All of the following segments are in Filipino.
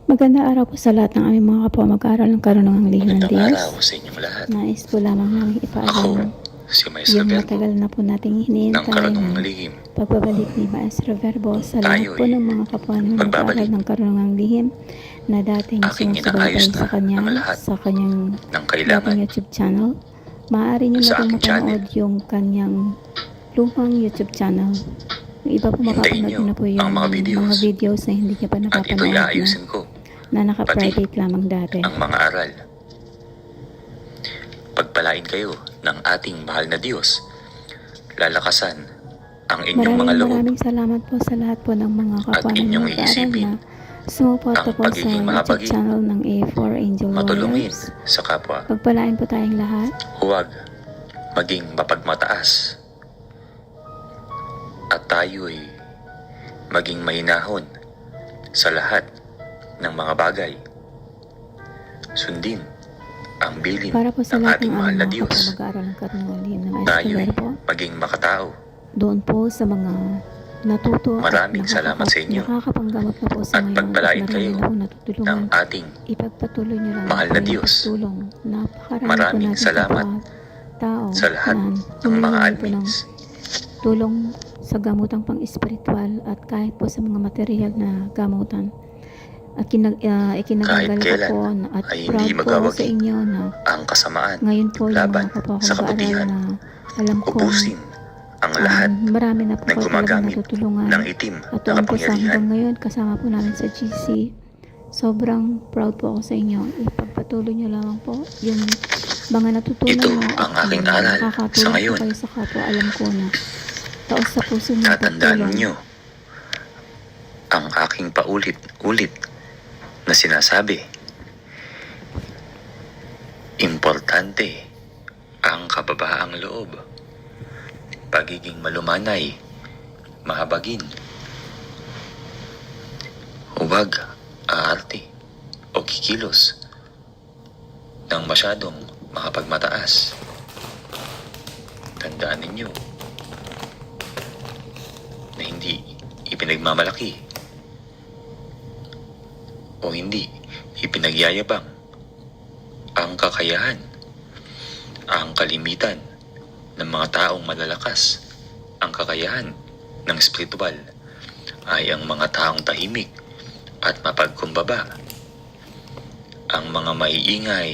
Magandang araw po sa lahat ng aming mga kapwa mag-aaral ng karunungang lihim ng Magandang Diyos. araw sa inyong lahat. Nais po lamang namin Ako, ipaalam si Maestro yung Verbo matagal na po nating ng hinihintay Karunungang na Lihim. pagbabalik ni Maestro Verbo sa lahat po ng mga kapwa na mag-aaral magbabalik. ng karunungang lihim na dating Aking sumusubaybay inaayos na ang lahat sa kanyang ng kailangan dating YouTube channel. Maaari niyo sa na aking mapanood channel. yung kanyang lumang YouTube channel. Yung iba po Hintayin mapapanood niyo niyo na po yung ang mga videos. na hindi niyo pa At ito'y napapanood aayusin ko, na naka-private lamang dati. ang mga aral. Pagpalain kayo ng ating mahal na Diyos. Lalakasan ang inyong mga loob Maraming salamat po sa lahat po ng mga kapwa at inyong nag-aaral iisipin na sumuporta ang po sa pagiging YouTube mahabagin. channel ng A4 Angel Matulungin Warriors. sa kapwa. Pagpalain po tayong lahat. Huwag maging mapagmataas. At tayo'y maging mahinahon sa lahat ng mga bagay. Sundin ang bilin Para po sa ng lahat ating ng mahal na mga kapwa Diyos. mag-aaral ng karunungan lihim ng Maestro Tayo'y Verbo, maging makatao. doon po sa mga natuto Maraming salamat sa inyo. nakakapanggamot na po sa At ngayon pagpalain marami kayo na po ng natutulungan. ating Ipagpatuloy niyo lang mahal po na yung Diyos. pagtulong. Napakarami Maraming po natin salamat tao sa lahat na ng mga humihingi po ng admins. tulong sa gamutang pang-espiritual at kahit po sa mga material na gamutan. At ikinagagalak Kahit kailan po at ay proud hindi po magawagi sa inyo na ang kasamaan. ngayon po yung laban mga kapwa ko sa mag-aaral kabutihan. na alam ko Ubusin ang lahat marami na po na kayo talagang gumagamit natutulungan. ng itim At na doon po sa hanggang kapangyarihan. ngayon kasama po namin sa GC. Sobrang proud po ako sa inyo. Ipagpatuloy nyo lamang po yung mga natutunan Ito nyo ang at aking aral sa nakakatulong po ngayon. kayo sa kapwa. Alam ko na taos sa puso nyo Tatandaan pagtulong. ninyo ang aking paulit-ulit na sinasabi. Importante ang kababaang loob, pagiging malumanay, mahabagin. Huwag aarte o kikilos ng masyadong makapagmataas. Tandaan ninyo na hindi ipinagmamalaki o hindi ipinagyayabang ang kakayahan, ang kalimitan ng mga taong malalakas. Ang kakayahan ng espiritual ay ang mga taong tahimik at mapagkumbaba. Ang mga maiingay,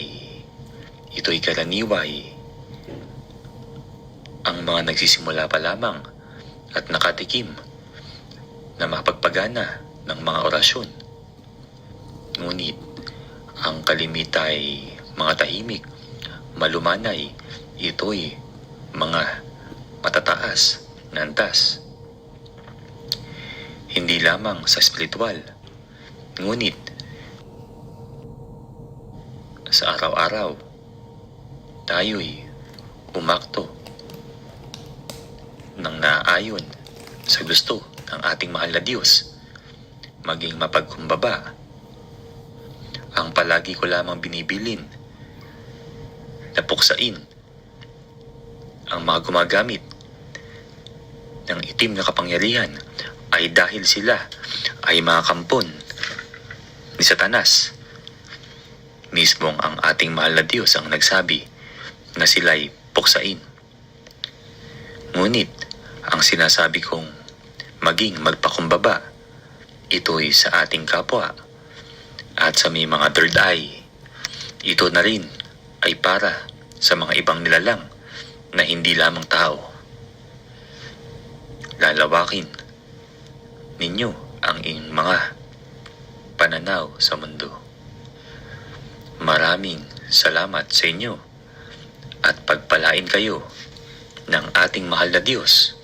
ito'y karaniway. Ang mga nagsisimula pa lamang at nakatikim na mapagpagana ng mga orasyon. Ngunit ang kalimitay mga tahimik, malumanay, ito'y mga matataas na antas. Hindi lamang sa espiritual, ngunit sa araw-araw, tayo'y umakto ng naayon sa gusto ng ating mahal na Diyos, maging mapagkumbaba. Ang palagi ko lamang binibilin na puksain ang mga gumagamit ng itim na kapangyarihan ay dahil sila ay mga kampon ni Satanas. Mismong ang ating mahal na Diyos ang nagsabi na sila'y puksain. Ngunit ang sinasabi kong maging magpakumbaba, ito'y sa ating kapwa at sa may mga third eye. Ito na rin ay para sa mga ibang nilalang na hindi lamang tao. Lalawakin ninyo ang inyong mga pananaw sa mundo. Maraming salamat sa inyo at pagpalain kayo ng ating mahal na Diyos.